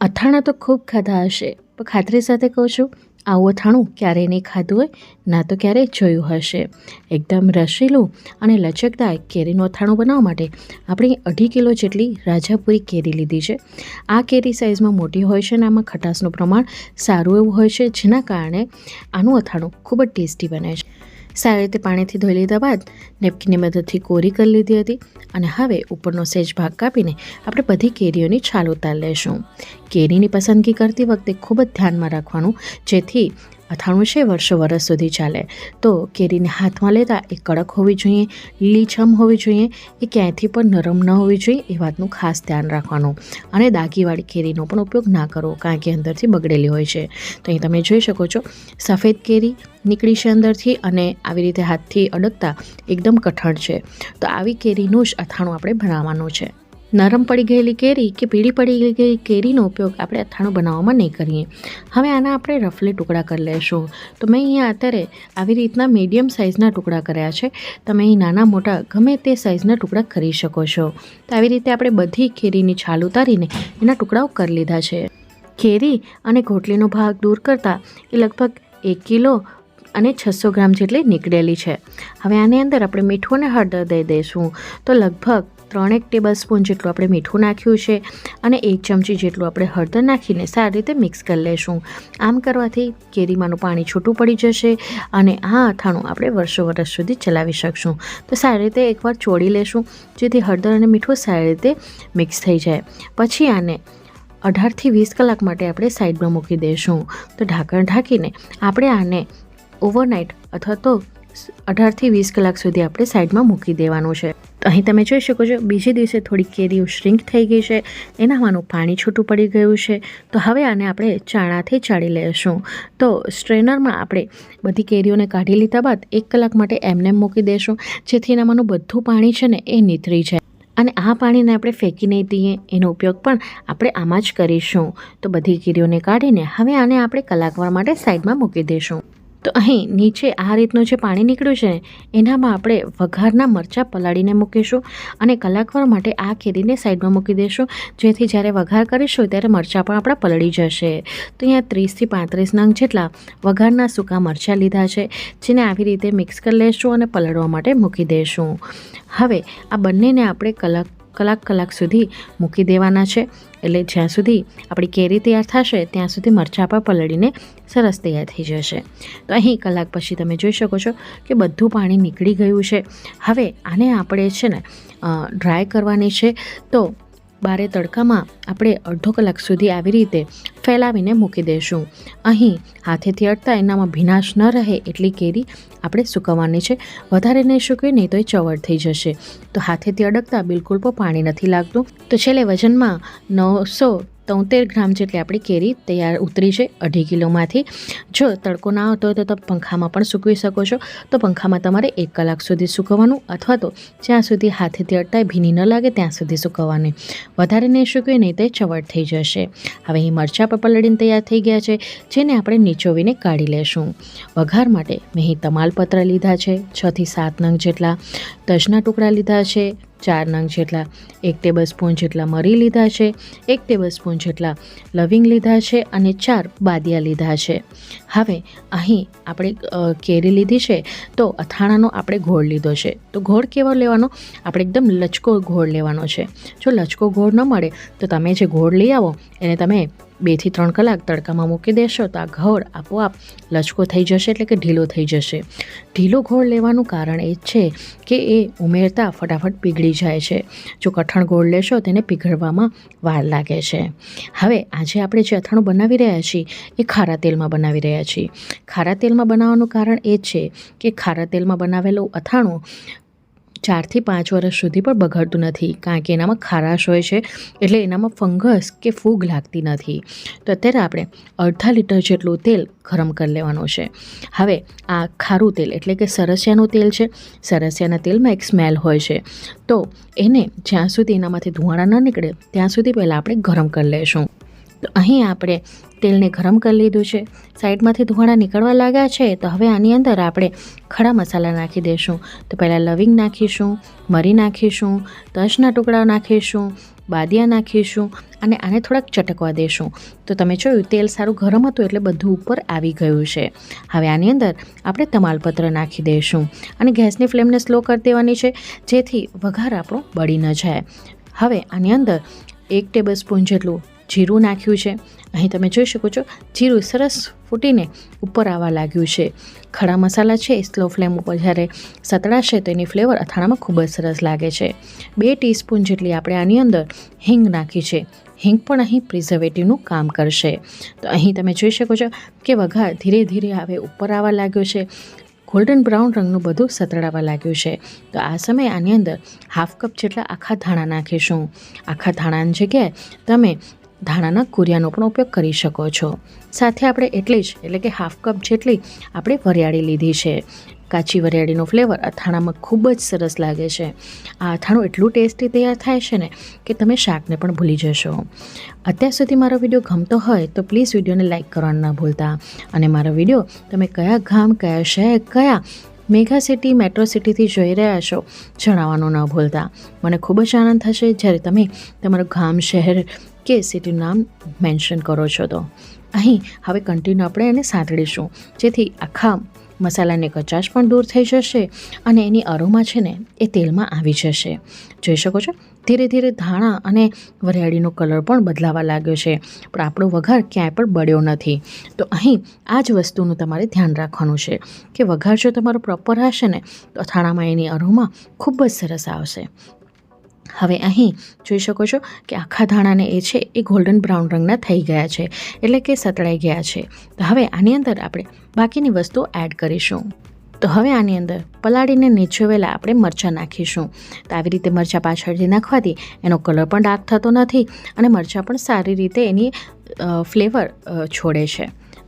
અથાણાં તો ખૂબ ખાધા હશે, પણ ખાતરી સાથે કહું છું, આવું અથાણું ક્યારેય નહીં ખાધું હોય ના તો ક્યારેય જોયું હશે. એકદમ રસીલું અને લચકદાર કેરીનું અથાણું બનાવવા માટે આપણે 2.5 કિલો જેટલી રાજાપુરી કેરી લીધી છે. આ કેરી સાઇઝમાં મોટી હોય છે અને આમાં ખટાશનું પ્રમાણ સારું એવું હોય છે, જેના કારણે આનું અથાણું ખૂબ જ ટેસ્ટી બને છે. સારી રીતે પાણીથી ધોઈ લીધા બાદ નેપકીનની મદદથી કોરી કરી લીધી હતી અને હવે ઉપરનો સહેજ ભાગ કાપીને આપણે બધી કેરીઓની છાલ ઉતારી લઈશું. કેરીની પસંદગી કરતી વખતે ખૂબ જ ધ્યાનમાં રાખવાનું, જેથી અથાણું છે વર્ષો વર્ષ સુધી ચાલે. તો કેરીને હાથમાં લેતા એ કડક હોવી જોઈએ, લીલીછમ હોવી જોઈએ, એ ક્યાંયથી પણ નરમ ન હોવી જોઈએ, એ વાતનું ખાસ ધ્યાન રાખવાનું. અને દાગીવાળી કેરીનો પણ ઉપયોગ ના કરવો, કારણ કે અંદરથી બગડેલી હોય છે. તો અહીં તમે જોઈ શકો છો, સફેદ કેરી નીકળી છે અંદરથી અને આવી રીતે હાથથી અડકતા એકદમ કઠણ છે. તો આવી કેરીનું જ અથાણું આપણે બનાવવાનું છે. નરમ પડી ગયેલી કેરી કે પીળી પડી ગયેલી કેરીનો ઉપયોગ આપણે અથાણું બનાવવામાં નહીં કરીએ. હવે આના આપણે રફલી ટુકડા કરી લઈશું. તો મેં અહીંયા અત્યારે આવી રીતના મીડિયમ સાઇઝના ટુકડા કર્યા છે. તમે અહીં નાના મોટા ગમે તે સાઇઝના ટુકડા કરી શકો છો. તો આવી રીતે આપણે બધી કેરીની છાલ ઉતારીને એના ટુકડાઓ કરી લીધા છે. કેરી અને ગોટલીનો ભાગ દૂર કરતાં એ લગભગ 1 કિલો અને 600 ગ્રામ જેટલી નીકળેલી છે. હવે આની અંદર આપણે મીઠું અને હળદર દઈ દઈશું. તો લગભગ 3 ટેબલ સ્પૂન જેટલું આપણે મીઠું નાખ્યું છે અને 1 ચમચી જેટલું આપણે હળદર નાખીને સારી રીતે મિક્સ કરી લઈશું. આમ કરવાથી કેરીમાંનું પાણી છૂટું પડી જશે અને આ અથાણું આપણે વર્ષો વર્ષ સુધી ચલાવી શકશું. તો સારી રીતે એકવાર ચોળી લેશું, જેથી હળદર અને મીઠું સારી રીતે મિક્સ થઈ જાય. પછી આને 18 થી 20 કલાક માટે આપણે સાઈડમાં મૂકી દઈશું. તો ઢાંકણ ઢાંકીને આપણે આને ઓવરનાઇટ અથવા તો 18 થી 20 કલાક સુધી આપણે સાઈડમાં મૂકી દેવાનું છે. તો અહીં તમે જોઈ શકો છો, બીજે દિવસે થોડી કેરીઓ શ્રિંક થઈ ગઈ છે, એનામાંનું પાણી છૂટું પડી ગયું છે. તો હવે આને આપણે ચાણાથી ચાળી લઈશું. તો સ્ટ્રેનરમાં આપણે બધી કેરીઓને કાઢી લીધા બાદ 1 કલાક માટે એમને મૂકી દઈશું, જેથી એનામાંનું બધું પાણી છે ને એ નીતરી જાય. અને આ પાણીને આપણે ફેંકી નહીં દઈએ, એનો ઉપયોગ પણ આપણે આમાં જ કરીશું. તો બધી કેરીઓને કાઢીને હવે આને આપણે કલાકવાર માટે સાઈડમાં મૂકી દઈશું. તો અહીં નીચે આ રીતનું જે પાણી નીકળ્યું છે ને, એનામાં આપણે વઘારના મરચાં પલાળીને મૂકીશું અને કલાકવાર માટે આ કેરીને સાઈડમાં મૂકી દઈશું, જેથી જ્યારે વઘાર કરીશું ત્યારે મરચાં પણ આપણા પલળી જશે. તો અહીંયા 30 થી 35 નંગ જેટલા વઘારના સૂકા મરચાં લીધા છે, જેને આવી રીતે મિક્સ કરી લઈશું અને પલળવા માટે મૂકી દઈશું. હવે આ બંનેને આપણે કલાક સુધી મૂકી દેવાના છે. એટલે જ્યાં સુધી આપણી કેરી તૈયાર થશે ત્યાં સુધી મરચાં પણ પલળીને સરસ તૈયાર થઈ જશે. તો અહીં કલાક પછી તમે જોઈ શકો છો કે બધું પાણી નીકળી ગયું છે. હવે આને આપણે છે ને ડ્રાય કરવાની છે. તો બારે તડકામાં આપણે અડધો કલાક સુધી આવી રીતે ફેલાવીને મૂકી દઈશું. અહીં હાથેથી અડતા એનામાં ભીનાશ ન રહે એટલી કેરી આપણે સૂકવવાની છે. વધારે નહીં સૂકવે, નહીં તો એ ચવડ થઈ જશે. તો હાથેથી અડકતા બિલકુલ પણ પાણી નથી લાગતું. તો છેલ્લે વજનમાં 973 ગ્રામ જેટલી આપણી કેરી તૈયાર ઉતરી છે 2.5 કિલોમાંથી. જો તડકો ના આવતો હોય તો તમે પંખામાં પણ સૂકવી શકો છો. તો પંખામાં તમારે 1 કલાક સુધી સૂકવવાનું, અથવા તો જ્યાં સુધી હાથેથી અડતા ભીની ન લાગે ત્યાં સુધી સૂકવવાની. વધારે નહીં સૂકવે, નહીં તો ચવડ થઈ જશે. હવે અહીં મરચાં પણ પલળીને તૈયાર થઈ ગયા છે, જેને આપણે નીચોવીને કાઢી લેશું. વઘાર માટે મેં અહીં તમાલપત્ર લીધા છે 6 થી 7 નંગ જેટલા, તજના ટુકડા લીધા છે 4 નંગ જેટલા, 1 ટેબલ સ્પૂન જેટલા મરી લીધા છે, 1 ટેબલ સ્પૂન જેટલા લવિંગ લીધા છે અને 4 બાદિયા લીધા છે. હવે અહીં આપણે કેરી લીધી છે, તો અથાણાનો આપણે ગોળ લીધો છે. તો ગોળ કેવો લેવાનો? આપણે એકદમ લચકો ગોળ લેવાનો છે. જો લચકો ગોળ ન મળે તો તમે જે ગોળ લઈ આવો એને તમે 2 થી 3 કલાક તડકામાં મૂકી દેશો, તો આ ગોળ આપોઆપ લચકો થઈ જશે, એટલે કે ઢીલો થઈ જશે. ઢીલો ગોળ લેવાનું કારણ એ છે કે એ ઉમેરતા ફટાફટ પીગળી જાય છે. જો કઠણ ગોળ લેશો તેને પીગળવામાં વાર લાગે છે. હવે આજે આપણે જે અથાણું બનાવી રહ્યા છીએ એ ખારા તેલમાં બનાવી રહ્યા છીએ. ખારા તેલમાં બનાવવાનું કારણ એ છે કે ખારા તેલમાં બનાવેલું અથાણું 4 થી 5 વર્ષ સુધી પણ બગડતું નથી, કારણ કે એનામાં ખારાશ હોય છે, એટલે એનામાં ફંગસ કે ફૂગ લાગતી નથી. તો અત્યારે આપણે 1/2 લીટર જેટલું તેલ ગરમ કરી લેવાનું છે. હવે આ ખારું તેલ એટલે કે સરસિયાનું તેલ છે. સરસિયાના તેલમાં એક સ્મેલ હોય છે, તો એને જ્યાં સુધી એનામાંથી ધુમાડા ન નીકળે ત્યાં સુધી પહેલાં આપણે ગરમ કરી લઈશું. તો અહીં આપણે તેલને ગરમ કરી લીધું છે, સાઈડમાંથી ધુમાડા નીકળવા લાગ્યા છે. તો હવે આની અંદર આપણે ખડા મસાલા નાખી દઈશું. તો પહેલાં લવિંગ નાખીશું, મરી નાખીશું, તજના ટુકડા નાખીશું, બાદિયા નાખીશું અને આને થોડાક ચટકવા દઈશું. તો તમે જોયું તેલ સારું ગરમ હતું એટલે બધું ઉપર આવી ગયું છે. હવે આની અંદર આપણે તમાલપત્ર નાખી દઈશું અને ગેસની ફ્લેમને સ્લો કરી દેવાની છે, જેથી વઘાર આપણો બળી ન જાય. હવે આની અંદર 1 ટેબલસ્પૂન જેટલું જીરું નાખ્યું છે. અહીં તમે જોઈ શકો છો જીરું સરસ ફૂટીને ઉપર આવવા લાગ્યું છે. ખડા મસાલા છે સ્લો ફ્લેમ ઉપર જ્યારે સતળાશે તો એની ફ્લેવર અથાણામાં ખૂબ જ સરસ લાગે છે. 2 ટીસ્પૂન જેટલી આપણે આની અંદર હિંગ નાખી છે. હિંગ પણ અહીં પ્રિઝર્વેટિવનું કામ કરશે. તો અહીં તમે જોઈ શકો છો કે વઘાર ધીરે ધીરે હવે ઉપર આવવા લાગ્યો છે. ગોલ્ડન બ્રાઉન રંગનું બધું સતળાવા લાગ્યું છે. તો આ સમયે આની અંદર 1/2 કપ જેટલા આખા ધાણા નાખીશું. આખા ધાણાની જગ્યાએ તમે ધાણાના કુરિયાનો પણ ઉપયોગ કરી શકો છો. સાથે આપણે એટલી જ એટલે કે 1/2 કપ જેટલી આપણે વરિયાળી લીધી છે. કાચી વરિયાળીનો ફ્લેવર અથાણામાં ખૂબ જ સરસ લાગે છે. આ અથાણું એટલું ટેસ્ટી તૈયાર થાય છે ને કે તમે શાકને પણ ભૂલી જશો. અત્યાર સુધી મારો વિડીયો ગમતો હોય તો પ્લીઝ વિડીયોને લાઇક કરવાનું ન ભૂલતા. અને મારો વિડીયો તમે કયા ગામ, કયા શહેર, કયા મેગા સિટી, મેટ્રો સિટીથી જોઈ રહ્યા છો જણાવવાનું ન ભૂલતા. મને ખૂબ જ આનંદ થશે જ્યારે તમે તમારું ગામ, શહેર કે સિટીનું નામ મેન્શન કરો છો. તો અહીં હવે કન્ટિન્યુ આપણે એને સાંતળીશું, જેથી આખા મસાલાની કચાશ પણ દૂર થઈ જશે અને એની અરોમા છે ને એ તેલમાં આવી જશે. જોઈ શકો છો ધીરે ધીરે ધાણા અને વરિયાળીનો કલર પણ બદલાવા લાગ્યો છે, પણ આપણો વઘાર ક્યાંય પણ બળ્યો નથી. તો અહીં આ જ વસ્તુનું તમારે ધ્યાન રાખવાનું છે કે વઘાર જો તમારો પ્રોપર હશે ને તો અથાણામાં એની અરોમા ખૂબ જ સરસ આવશે. હવે અહીં જોઈ શકો છો કે આખા ધાણાને એ છે એ ગોલ્ડન બ્રાઉન રંગના થઈ ગયા છે, એટલે કે સતળાઈ ગયા છે. તો હવે આની અંદર આપણે બાકીની વસ્તુઓ એડ કરીશું. તો હવે આની અંદર પલાળીને નીચોવેલા આપણે મરચાં નાખીશું. તો આવી રીતે મરચાં પાછળથી નાખવાથી એનો કલર પણ ડાર્ક થતો નથી અને મરચાં પણ સારી રીતે એની ફ્લેવર છોડે છે.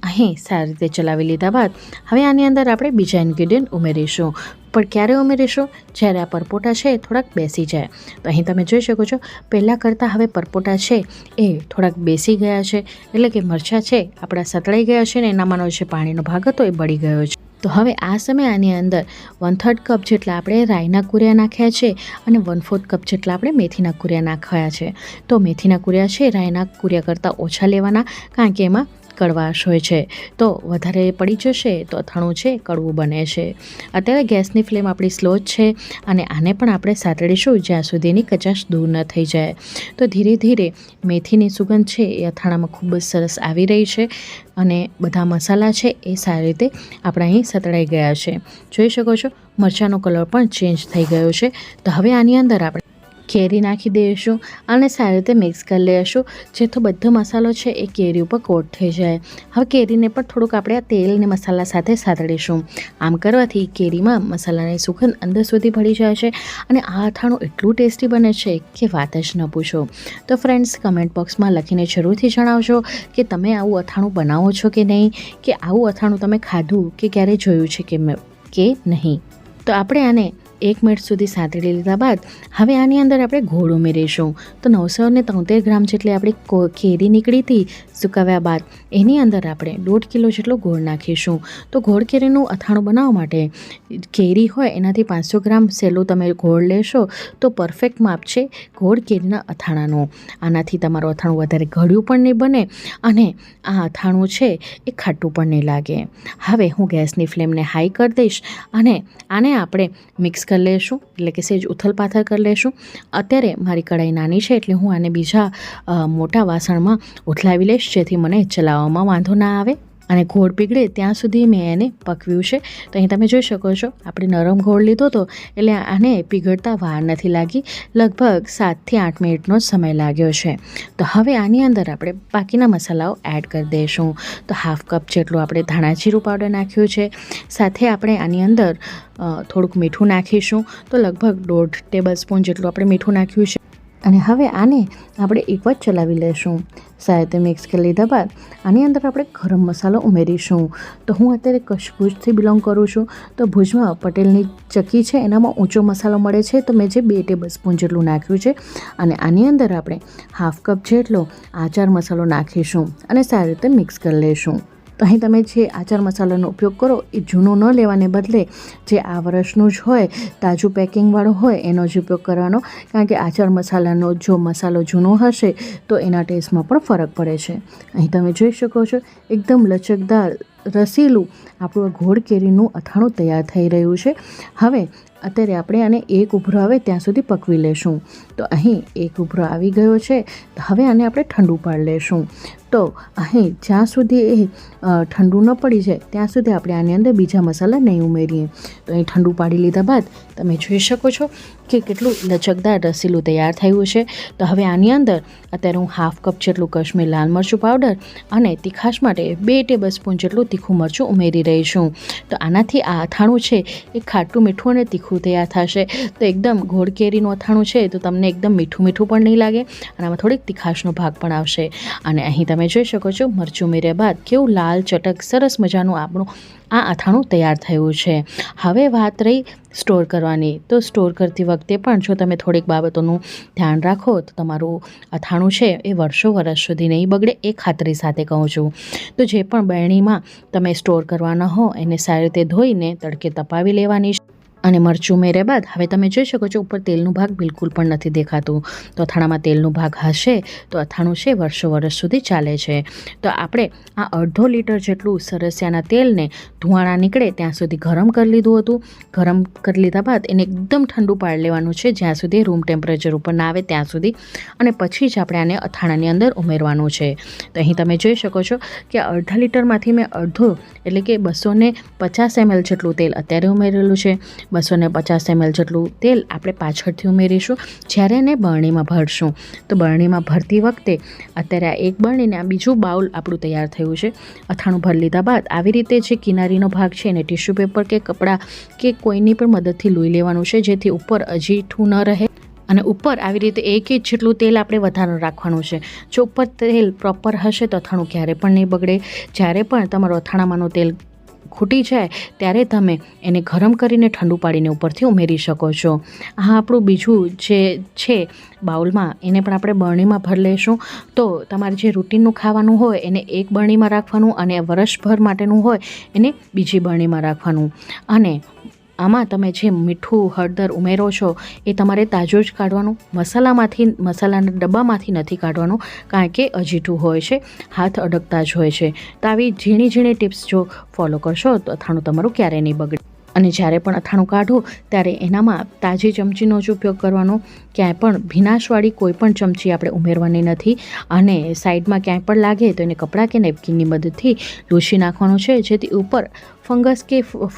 અહીં સારી રીતે ચલાવી લીધા બાદ હવે આની અંદર આપણે બીજા ઇન્ગ્રીડિયન્ટ ઉમેરીશું. પણ ક્યારે ઉમેરીશું? જ્યારે આ પરપોટા છે એ થોડાક બેસી જાય. તો અહીં તમે જોઈ શકો છો પહેલાં કરતાં હવે પરપોટા છે એ થોડાક બેસી ગયા છે, એટલે કે મરચાં છે આપણા સતળાઈ ગયા છે ને એનામાંનો જે પાણીનો ભાગ હતો એ બળી ગયો છે. તો હવે આ સમયે આની અંદર 1/3 કપ જેટલા આપણે રાઈના કુરિયા નાખ્યા છે અને 1/4 કપ જેટલા આપણે મેથીના કુરિયા નાખ્યા છે. તો મેથીના કુરિયા છે રાઈના કુરિયા કરતાં ઓછા લેવાના, કારણ કે એમાં કડવાશ હોય છે. તો વધારે પડી જશે તો અથાણું છે કડવું બને છે. અત્યારે ગેસની ફ્લેમ આપણી સ્લો જ છે અને આને પણ આપણે સાતળીશું જ્યાં સુધી એની કચાશ દૂર ન થઈ જાય. તો ધીરે ધીરે મેથીની સુગંધ છે એ અથાણામાં ખૂબ જ સરસ આવી રહી છે અને બધા મસાલા છે એ સારી રીતે આપણા અહીં સતળાઈ ગયા છે. જોઈ શકો છો મરચાંનો કલર પણ ચેન્જ થઈ ગયો છે. તો હવે આની અંદર આપણે કેરી નાખી દઈશું અને સારી રીતે મિક્સ કરી લઈશું, જેથી બધો મસાલો છે એ કેરી ઉપર કોટ થઈ જાય. હવે કેરીને પણ થોડુંક આપણે આ તેલ અને મસાલા સાથે સાતળીશું. આમ કરવાથી કેરીમાં મસાલાની સુગંધ અંદર સુધી ભળી જાય છે અને આ અથાણું એટલું ટેસ્ટી બને છે કે વાત જ ન પૂછો. તો ફ્રેન્ડ્સ, કમેન્ટ બોક્સમાં લખીને જરૂરથી જણાવજો કે તમે આવું અથાણું બનાવો છો કે નહીં, કે આવું અથાણું તમે ખાધું કે ક્યારે જોયું છે કે નહીં. તો આપણે આને 1 મિનિટ સુધી સાંતળી લીધા બાદ હવે આની અંદર આપણે ગોળ ઉમેરીશું. તો 973 ગ્રામ જેટલી આપણી કેરી નીકળી હતી સુકાવ્યા બાદ એની અંદર આપણે 1.5 કિલો જેટલો ગોળ નાખીશું. તો ગોળ કેરીનું અથાણું બનાવવા માટે કેરી હોય એનાથી 500 ગ્રામ સહેલું તમે ગોળ લેશો તો પરફેક્ટ માપ છે ગોળ કેરીના અથાણાનું. આનાથી તમારું અથાણું વધારે ગળ્યું પણ નહીં બને અને આ અથાણું છે એ ખાટું પણ નહીં લાગે. હવે હું ગેસની ફ્લેમને હાઈ કરી દઈશ અને આને આપણે મિક્સ કરી લઈશું, એટલે કે સેજ ઉથલ પાથલ કરી લઈશું. અત્યારે મારી કઢાઈ નાની છે એટલે હું આને બીજા મોટા વાસણમાં ઉથલાવી લઈશ, જેથી મને ચલાવવામાં વાંધો ના આવે અને ગોળ પીગળે ત્યાં સુધી મેં એને પકવ્યું છે. તો અહીં તમે જોઈ શકો છો આપણે નરમ ગોળ લીધો હતો એટલે આને પીગળતા વાર નથી લાગી. લગભગ 7 થી 8 મિનિટનો સમય લાગ્યો છે. તો હવે આની અંદર આપણે બાકીના મસાલાઓ એડ કરી દઈશું. તો 1/2 કપ જેટલું આપણે ધાણા જીરું પાવડર નાખ્યું છે. સાથે આપણે આની અંદર થોડુંક મીઠું નાખીશું. તો લગભગ 1.5 ટેબલસ્પૂન જેટલું આપણે મીઠું નાખ્યું છે અને હવે આને આપણે એક વાર ચલાવી લઈશું. સારી રીતે મિક્સ કરી લીધા બાદ આની અંદર આપણે ગરમ મસાલો ઉમેરીશું. તો હું અત્યારે કચ્છ ભુજથી બિલોંગ કરું છું. તો ભુજમાં પટેલની ચક્કી છે એનામાં ઊંચો મસાલો મળે છે. તો મેં જે 2 ટેબલસ્પૂન જેટલું નાખ્યું છે અને આની અંદર આપણે 1/2 કપ જેટલો આચાર મસાલો નાખીશું અને સારી રીતે મિક્સ કરી લઈશું. તો અહીં તમે જે આચાર મસાલાનો ઉપયોગ કરો એ જૂનો ન લેવાને બદલે જે આ વર્ષનું જ હોય તાજું પેકિંગવાળું હોય એનો જ ઉપયોગ કરવાનો, કારણ કે આચાર મસાલાનો જો મસાલો જૂનો હશે તો એના ટેસ્ટમાં પણ ફરક પડે છે. અહીં તમે જોઈ શકો છો એકદમ લચકદાર રસીલું આપણું ગોળ કેરીનું અથાણું તૈયાર થઈ રહ્યું છે. હવે અત્યારે આપણે આને એક ઉભરો આવે ત્યાં સુધી પકવી લેશું. તો અહીં એક ઉભરો આવી ગયો છે. હવે આને આપણે ઠંડુ પાડી લેશું. તો અહીં જ્યાં સુધી એ ઠંડુ ન પડી જાય ત્યાં સુધી આપણે આની અંદર બીજા મસાલા નહીં ઉમેરીએ. તો અહીં ઠંડુ પાડી લીધા બાદ તમે જોઈ શકો છો કે કેટલું લચકદાર રસીલું તૈયાર થયું છે. તો હવે આની અંદર અત્યારે હું 1/2 કપ જેટલું કાશ્મીરી લાલ મરચું પાવડર અને તીખાશ માટે 2 ટેબલસ્પૂન જેટલું તીખું મરચું ઉમેરી રહી છું. તો આનાથી આ અથાણું છે એ ખાટું મીઠું અને તીખું તૈયાર થશે. તો એકદમ ગોળ કેરીનું અથાણું છે તો તમને એકદમ મીઠું મીઠું પણ નહીં લાગે અને આમાં થોડીક તીખાશનો ભાગ પણ આવશે. અને અહીં તમે જોઈ શકો છો મરચું ઉમેર્યા બાદ કેવું લાલ ચટક સરસ મજાનું આપણું આ અથાણું તૈયાર થયું છે. હવે વાત રહી સ્ટોર કરવાની. તો સ્ટોર કરતી વખતે પણ જો તમે થોડીક બાબતોનું ધ્યાન રાખો તો તમારું અથાણું છે એ વર્ષો વર્ષ સુધી નહીં બગડે, એ ખાતરી સાથે કહું છું. તો જે પણ બરણીમાં તમે સ્ટોર કરવાના હો એને સારી રીતે ધોઈને તડકે તપાવી લેવાની છે. અને મરચું ઉમેર્યા બાદ હવે તમે જોઈ શકો છો ઉપર તેલનું ભાગ બિલકુલ પણ નથી દેખાતું. તો અથાણામાં તેલનું ભાગ હશે તો અથાણું છે વર્ષો વર્ષ સુધી ચાલે છે. તો આપણે આ 1/2 લીટર જેટલું સરસિયાના તેલને ધુવાણા નીકળે ત્યાં સુધી ગરમ કરી લીધું હતું. ગરમ કરી લીધા બાદ એને એકદમ ઠંડુ પાડી લેવાનું છે જ્યાં સુધી રૂમ ટેમ્પરેચર ઉપર ના આવે ત્યાં સુધી. અને પછી જ આપણે આને અથાણાની અંદર ઉમેરવાનું છે. તો અહીં તમે જોઈ શકો છો કે 1/2 લીટરમાંથી મેં અડધો એટલે કે 250 ml જેટલું તેલ અત્યારે ઉમેરેલું છે. 250 ml જેટલું તેલ આપણે પાછળથી ઉમેરીશું જ્યારે એને બરણીમાં ભરશું. તો બરણીમાં ભરતી વખતે અત્યારે આ એક બરણીને આ બીજું બાઉલ આપણું તૈયાર થયું છે. અથાણું ભરી લીધા બાદ આવી રીતે જે કિનારીનો ભાગ છે એને ટિશ્યુ પેપર કે કપડાં કે કોઈની પણ મદદથી લૂઈ લેવાનું છે જેથી ઉપર અજીઠું ન રહે. અને ઉપર આવી રીતે 1 ઇંચ જેટલું તેલ આપણે વધારે રાખવાનું છે. જો ઉપર તેલ પ્રોપર હશે તો અથાણું ક્યારે પણ નહીં બગડે. જ્યારે પણ તમારું અથાણામાંનું તેલ ખૂટી જાય ત્યારે તમે એને ગરમ કરીને ઠંડુ પાડીને ઉપરથી ઉમેરી શકો છો. આ આપણું બીજું જે છે બાઉલમાં એને પણ આપણે બરણીમાં ભરી લઈશું. તો તમારે જે રૂટીનનું ખાવાનું હોય એને એક બરણીમાં રાખવાનું અને વર્ષભર માટેનું હોય એને બીજી બરણીમાં રાખવાનું. અને આમાં તમે જે મીઠું હળદર ઉમેરો છો એ તમારે તાજું જ કાઢવાનું, મસાલાના ડબ્બામાંથી નથી કાઢવાનું કારણ કે અજીઠું હોય છે, હાથ અડકતા જ હોય છે. તો આવી ઝીણી ઝીણી ટિપ્સ જો ફોલો કરશો તો અથાણું તમારું ક્યારેય નહીં બગડે. અને જ્યારે પણ અથાણું કાઢો ત્યારે એનામાં તાજી ચમચીનો જ ઉપયોગ કરવાનો. ક્યાંય પણ ભીનાશવાળી કોઈ પણ ચમચી આપણે ઉમેરવાની નથી. અને સાઈડમાં ક્યાંય પણ લાગે તો એને કપડાં કે નેપકિનની મદદથી લૂછી નાખવાનું છે જેથી ઉપર ફંગસ કે ફૂગ